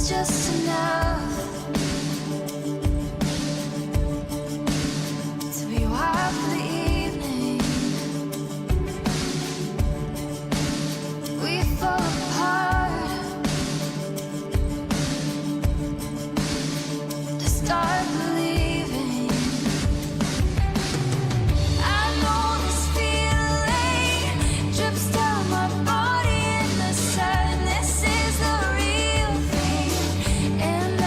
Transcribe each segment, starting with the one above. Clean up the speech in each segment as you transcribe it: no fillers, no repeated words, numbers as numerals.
just enough to be wild for the evening. We fall apart to start believing. I know this feeling drips down my body, and the sadness is the real thing. And I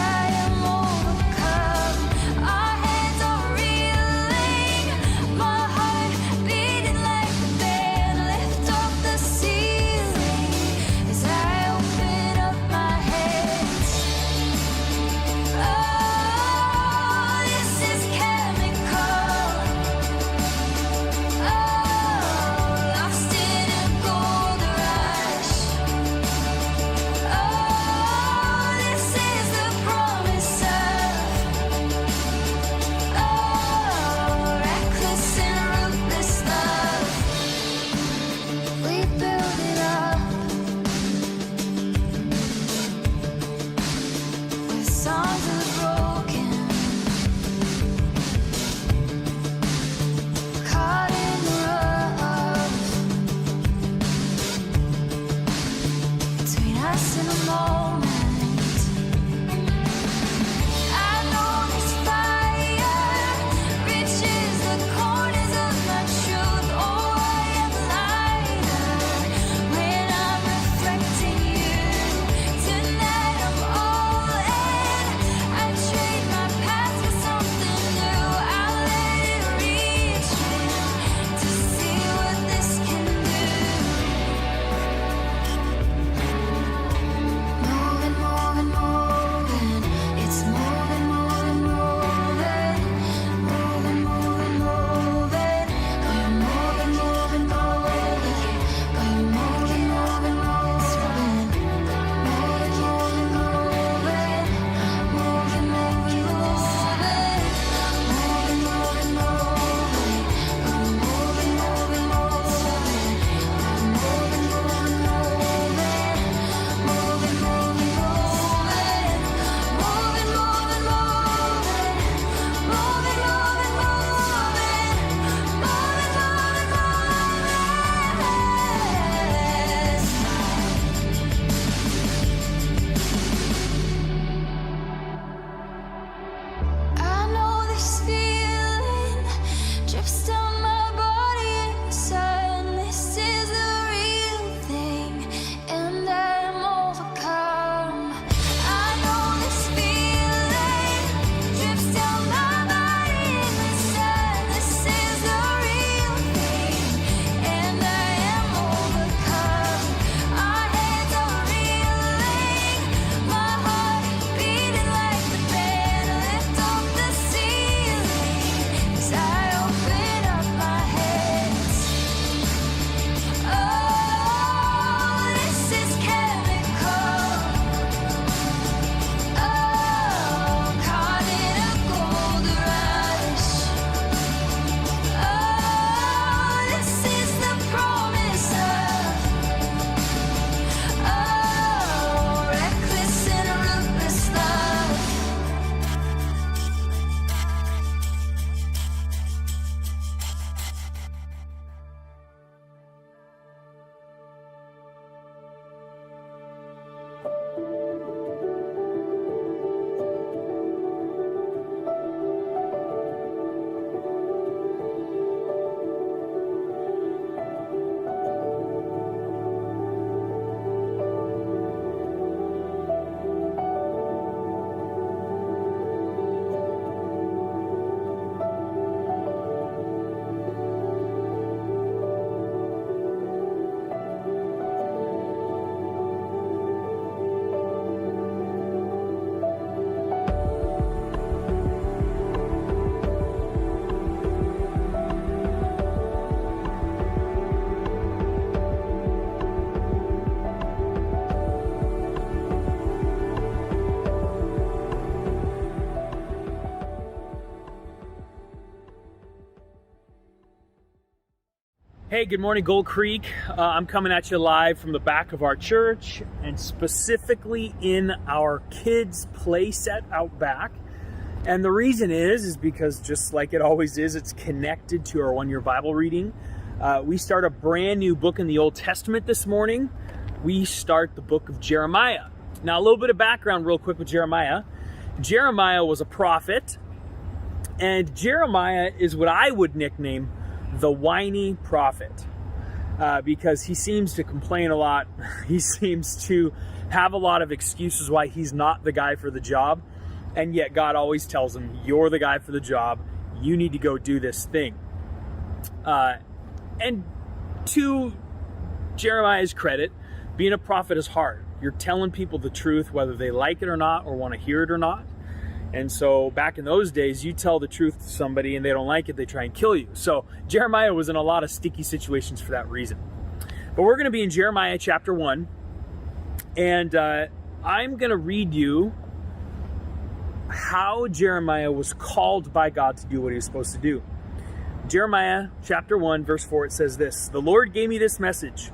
Hey, good morning, Gold Creek. I'm coming at you live from the back of our church, and specifically in our kids' play set out back. And the reason is because just like it always is, it's connected to our one-year Bible reading. We start a brand new book in the Old Testament this morning. We start the book of Jeremiah. Now, a little bit of background real quick with Jeremiah. Jeremiah was a prophet, and Jeremiah is what I would nickname the whiny prophet, because he seems to complain a lot. He seems to have a lot of excuses why he's not the guy for the job, and yet God always tells him, you're the guy for the job, you need to go do this thing. And to Jeremiah's credit, being a prophet is hard. You're telling people the truth whether they like it or not, or want to hear it or not. And so back in those days, you tell the truth to somebody and they don't like it, they try and kill you. So Jeremiah was in a lot of sticky situations for that reason. But we're going to be in Jeremiah chapter 1. And I'm going to read you how Jeremiah was called by God to do what he was supposed to do. Jeremiah chapter 1, verse 4, it says this: "The Lord gave me this message,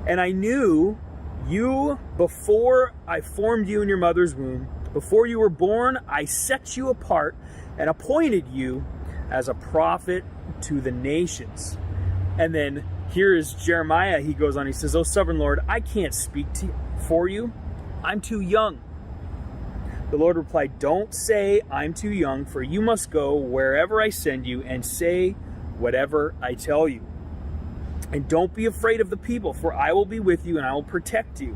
and I knew you before I formed you in your mother's womb. Before you were born, I set you apart and appointed you as a prophet to the nations." And then here is Jeremiah. He goes on, he says, "O sovereign Lord, I can't speak for you. I'm too young." The Lord replied, "Don't say I'm too young, for you must go wherever I send you and say whatever I tell you. And don't be afraid of the people, for I will be with you and I will protect you.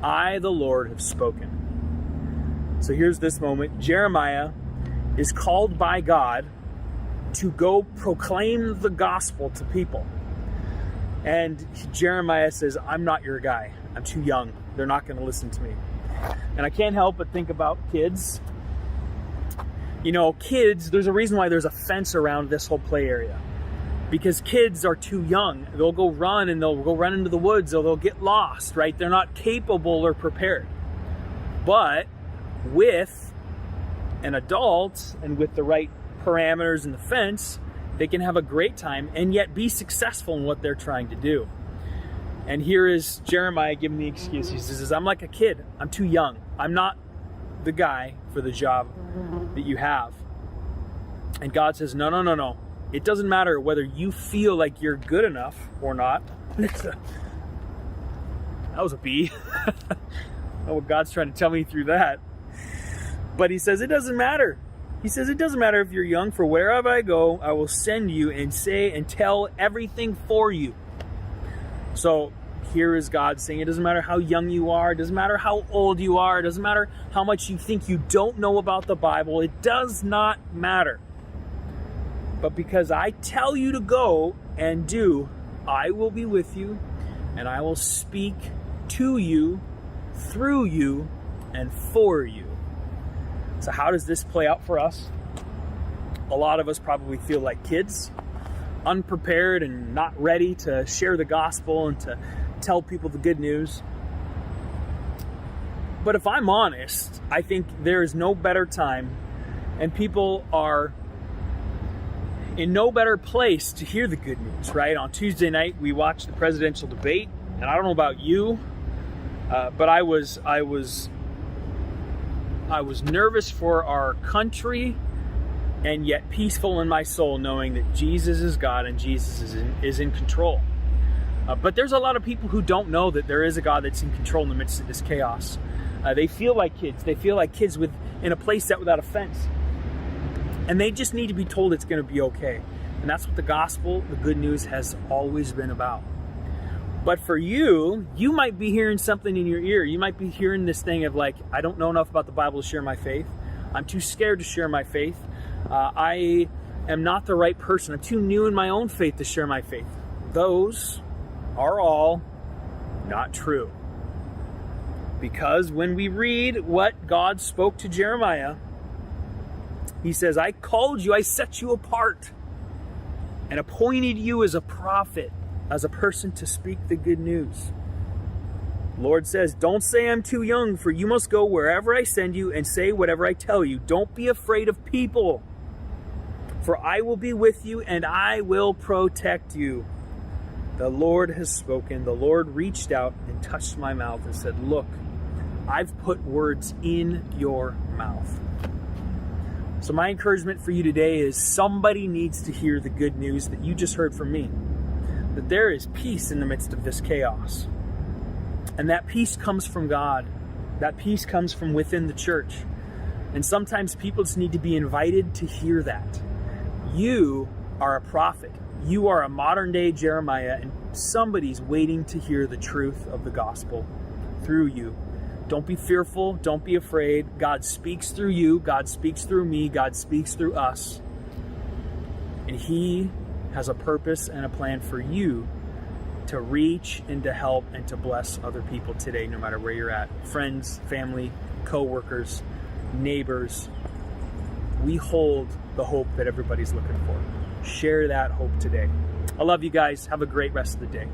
I, the Lord, have spoken." So here's this moment. Jeremiah is called by God to go proclaim the gospel to people. And Jeremiah says, I'm not your guy. I'm too young. They're not going to listen to me. And I can't help but think about kids. You know, kids, there's a reason why there's a fence around this whole play area. Because kids are too young. They'll go run and they'll go run into the woods, or they'll get lost, right? They're not capable or prepared. But with an adult and with the right parameters and the fence, they can have a great time and yet be successful in what they're trying to do. And here is Jeremiah giving the excuse. He says, I'm like a kid. I'm too young. I'm not the guy for the job that you have. And God says, no. It doesn't matter whether you feel like you're good enough or not. That was a B. I don't know what God's trying to tell me through that. But he says, it doesn't matter. He says, it doesn't matter if you're young, for wherever I go, I will send you and say and tell everything for you. So here is God saying, it doesn't matter how young you are, it doesn't matter how old you are, it doesn't matter how much you think you don't know about the Bible, it does not matter. But because I tell you to go and do, I will be with you, and I will speak to you, through you, and for you. So how does this play out for us? A lot of us probably feel like kids, unprepared and not ready to share the gospel and to tell people the good news. But if I'm honest, I think there is no better time, and people are in no better place to hear the good news, right? On Tuesday night, we watched the presidential debate, and I don't know about you, but I was nervous for our country, and yet peaceful in my soul, knowing that Jesus is God and Jesus is in control. But there's a lot of people who don't know that there is a God that's in control in the midst of this chaos. They feel like kids. They feel like kids in a place set without a fence. And they just need to be told it's going to be okay. And that's what the gospel, the good news, has always been about. But for you might be hearing something in your ear. You might be hearing this thing of like, I don't know enough about the Bible to share my faith. I'm too scared to share my faith. I am not the right person. I'm too new in my own faith to share my faith. Those are all not true. Because when we read what God spoke to Jeremiah, he says, I called you, I set you apart, and appointed you as a prophet, as a person to speak the good news. The Lord says, don't say I'm too young, for you must go wherever I send you and say whatever I tell you. Don't be afraid of people, for I will be with you and I will protect you. The Lord has spoken. The Lord reached out and touched my mouth and said, look, I've put words in your mouth. So my encouragement for you today is somebody needs to hear the good news that you just heard from me, that there is peace in the midst of this chaos. And that peace comes from God. That peace comes from within the church. And sometimes people just need to be invited to hear that. You are a prophet. You are a modern day Jeremiah, and somebody's waiting to hear the truth of the gospel through you. Don't be fearful. Don't be afraid. God speaks through you. God speaks through me. God speaks through us. And He has a purpose and a plan for you to reach and to help and to bless other people today, no matter where you're at. Friends, family, co-workers, neighbors. We hold the hope that everybody's looking for. Share that hope today. I love you guys. Have a great rest of the day.